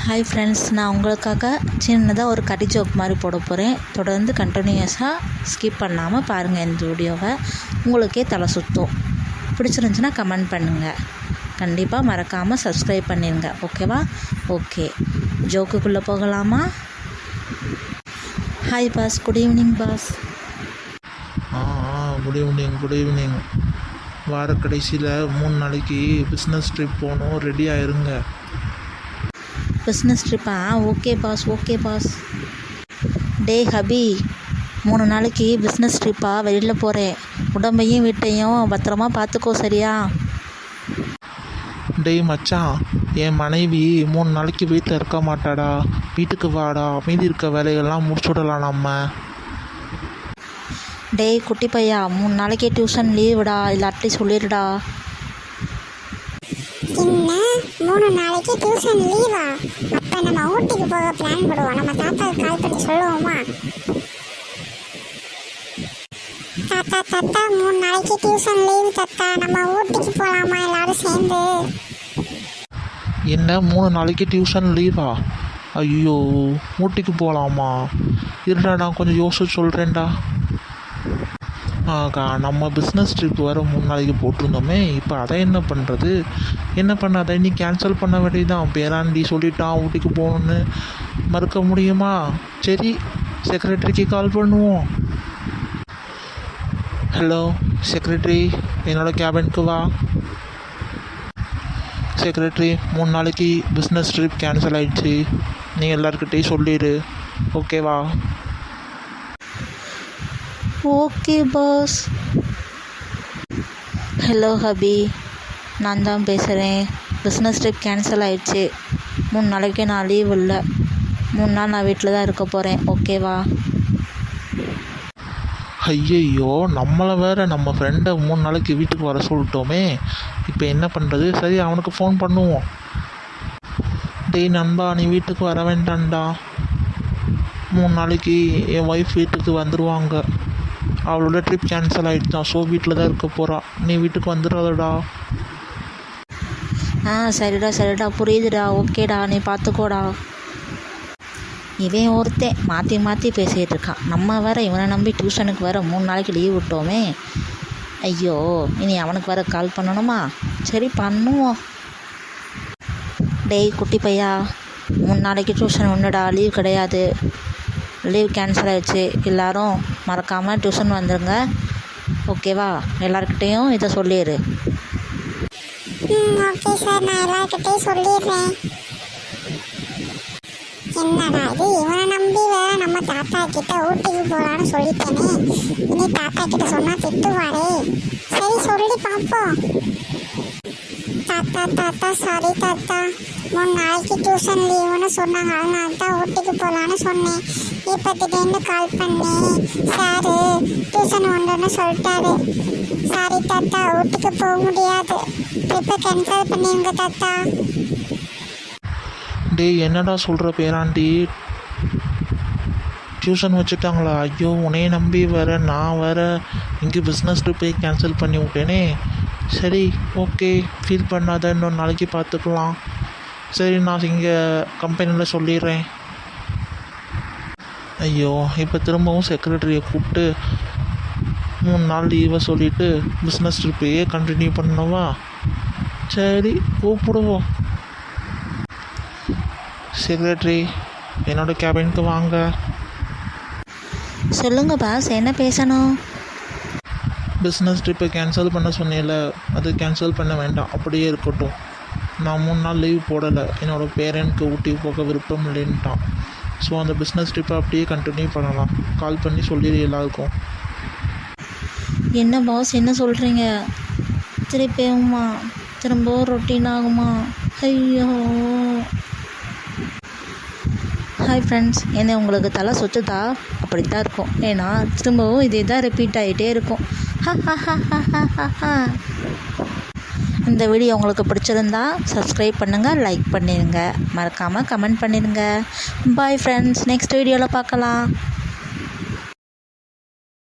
Hi friends, நான் உங்களுக்காக சின்னதாக ஒரு கடி ஜோக் மாதிரி போட போகிறேன். தொடர்ந்து கண்டினியூஸாக ஸ்கிப் பண்ணாமல் பாருங்கள் இந்த வீடியோவை. உங்களுக்கே தலை சுற்றும். பிடிச்சிருந்துச்சின்னா கமெண்ட் பண்ணுங்கள். கண்டிப்பாக மறக்காமல் சப்ஸ்கிரைப் பண்ணிடுங்க. ஓகேவா? ஓகே, ஜோக்குக்குள்ளே போகலாமா? Hi boss, good evening boss. Good evening. வார கடைசியில் 3 நாளைக்கு பிஸ்னஸ் ட்ரிப் போகணும், ரெடி ஆயிருங்க. பிஸ்னஸ் ட்ரிப்பா? Okay boss. டே ஹபி, 3 நாளைக்கு பிஸ்னஸ் ட்ரிப்பா வெளியில் போகிறேன். உடம்பையும் வீட்டையும் பத்திரமா பார்த்துக்கோ, சரியா? டேய் மச்சான், என் மனைவி 3 நாளைக்கு வீட்டில் இருக்க மாட்டாடா. வீட்டுக்கு வாடா, மீதி இருக்க வேலைகள்லாம் முடிச்சுடலாம் நம்ம. டேய் குட்டி பையா, 3 நாளைக்கு டியூஷன் லீவுடா, இல்லாட்டி சொல்லிடுடா. என்ன 3 நாளைக்கு டியூஷன் லீவா? அப்போ நம்ம ஊட்டிக்கு போக பிளான் போடுவோம். நம்ம தாத்தாவுக்கு கால் பண்ணி சொல்லுவோமா? தாத்தா 3 நாளைக்கு டியூஷன் லீவு தாத்தா, நம்ம ஊட்டிக்கு போகலாமா எல்லாரும் சேர்ந்து? என்ன 3 நாளைக்கு டியூஷன் லீவா? ஐயோ, ஊட்டிக்கு போகலாமா? இருடா, நான் கொஞ்சம் யோசிச்சு சொல்கிறேன்டா. நம்ம பிஸ்னஸ் ட்ரிப் வேறு 3 நாளைக்கு போட்டிருந்தோமே, இப்போ அதை என்ன பண்ணுறது? அதை நீ கேன்சல் பண்ண வேண்டியதுதான். பேராண்டி சொல்லிட்டான் ஊட்டிக்கு போகணுன்னு, மறுக்க முடியுமா? சரி, செக்ரட்டரிக்கு கால் பண்ணுவோம். ஹலோ செக்ரட்டரி, என்னோட கேபினுக்கு வா. செக்ரட்டரி, 3 நாளைக்கு பிஸ்னஸ் ட்ரிப் கேன்சல் ஆகிடுச்சு, நீ எல்லாருக்கிட்டையும் சொல்லிடு, ஓகேவா? Okay pass. ஹலோ ஹபி, நான் தான் பேசுகிறேன். பிஸ்னஸ் ட்ரிப் கேன்சல் ஆயிடுச்சு. 3 நாளைக்கு நான் லீவ் இல்லை. 3 நாள் நான் வீட்டில் தான் இருக்க போகிறேன், ஓகேவா? ஐயையோ, நம்மளை வேறு நம்ம ஃப்ரெண்டை 3 நாளைக்கு வீட்டுக்கு வர சொல்லிட்டோமே. இப்போ என்ன பண்ணுறது? சரி, அவனுக்கு ஃபோன் பண்ணுவோம். டேய் நண்பா, நீ வீட்டுக்கு வர வேண்டாம்டா. 3 நாளைக்கு என் ஒய்ஃப் வீட்டுக்கு வந்துடுவாங்க. அவளோட ட்ரிப் கேன்சல் ஆகிடுச்சான். ஸோ வீட்டில் தான் இருக்க போகிறா. நீ வீட்டுக்கு வந்துடாதடா. சரிடா, புரியுதுடா, ஓகேடா, நீ பார்த்துக்கோடா. இவன் ஒருத்தன் மாற்றி பேசிகிட்டு இருக்கான். நம்ம வேற இவனை நம்பி டியூஷனுக்கு வேற 3 நாளைக்கு லீவ் விட்டோமே. ஐயோ, இனி அவனுக்கு வேற கால் பண்ணணுமா? சரி, பண்ணுவோம். டேய் குட்டி பையா, 3 நாளைக்கு டியூஷன் ஒன்றுடா, லீவ் கிடையாது. லீவ் கேன்சல் ஆகிடுச்சு. எல்லோரும் மறக்காமல் டியூஷன் வந்துடுங்க, ஓகேவா? எல்லாருக்கிட்டேயும் இதை சொல்லிடு. ஓகே சார், நான் எல்லாருக்கிட்டையும் சொல்லிடுறேன். என்னடா இது, இவனை நம்பி வேற நம்ம தாத்தா கிட்ட ஊட்டிக்கு போகலான்னு சொல்லிட்டேனே. இனி தாத்தா கிட்ட சொன்னால் திட்டுவாரே. சரி, சொல்லி பார்ப்போம். தாத்தா சாரி தாத்தா, 3 நாளைக்கு டியூஷன் லீவுன்னு சொன்னாங்க, அதனால தான் ஊட்டிக்கு போகலான்னு சொன்னேன். இப்போ திடீர்னு கால் பண்ணி சாரு டியூஷன் உண்டுன்னு சொல்லிட்டாரு. சாரி தாத்தா, ஊட்டிக்கு போக முடியாது. ட்ரிப்பை கேன்சல் பண்ணிடுங்க தாத்தா. டேய், என்னடா சொல்கிற பேராண்டி? டியூஷன் வச்சுட்டாங்களா? ஐயோ, உன்னைய நம்பி நான் இங்கே பிஸ்னஸ் ட்ரிப்பை கேன்சல் பண்ணி விட்டேனே. சரி, ஓகே, ஃபீல் பண்ணாத, இன்னொரு நாளைக்கு பார்த்துக்கலாம். சரி, நான் இங்கே கம்பெனியில் சொல்லிடுறேன். ஐயோ, இப்போ திரும்பவும் செக்ரட்டரியை கூப்பிட்டு 3 நாள் லீவை சொல்லிவிட்டு பிஸ்னஸ் ட்ரிப்பையே கண்டினியூ பண்ணவா? சரி, கூப்பிடுவோம். செக்ரட்டரி, என்னோட கேபினுக்கு வாங்க. சொல்லுங்க பாஸ், என்ன பேசணும்? பிஸ்னஸ் ட்ரிப்பை கேன்சல் பண்ண சொன்னேன்ல, அது கேன்சல் பண்ண வேண்டாம், அப்படியே இருக்கட்டும். நான் 3 நாள் லீவ் போடலை. என்னோடய பேரண்ட்க்கு ஊட்டி போக விருப்பம் இல்லைன்ட்டான். ஸோ அந்த பிஸ்னஸ் ட்ரிப்பை அப்படியே கண்டினியூ பண்ணலாம். கால் பண்ணி சொல்லிடு எல்லாருக்கும். என்ன பாஸ், என்ன சொல்கிறீங்க? திரும்ப ரொட்டீன் ஆகுமா? ஐயோ. ஹாய் ஃப்ரெண்ட்ஸ், என்ன உங்களுக்கு தலை சுற்றுதா? அப்படி தான் இருக்கும். ஏன்னா திரும்பவும் இதே தான் ரிப்பீட் ஆகிட்டே இருக்கும். இந்த வீடியோ உங்களுக்கு பிடிச்சிருந்தா சப்ஸ்கிரைப் பண்ணுங்கள், லைக் பண்ணிடுங்க, மறக்காமல் கமெண்ட் பண்ணிடுங்க. பாய் ஃப்ரெண்ட்ஸ், நெக்ஸ்ட் வீடியோவில் பார்க்கலாம்.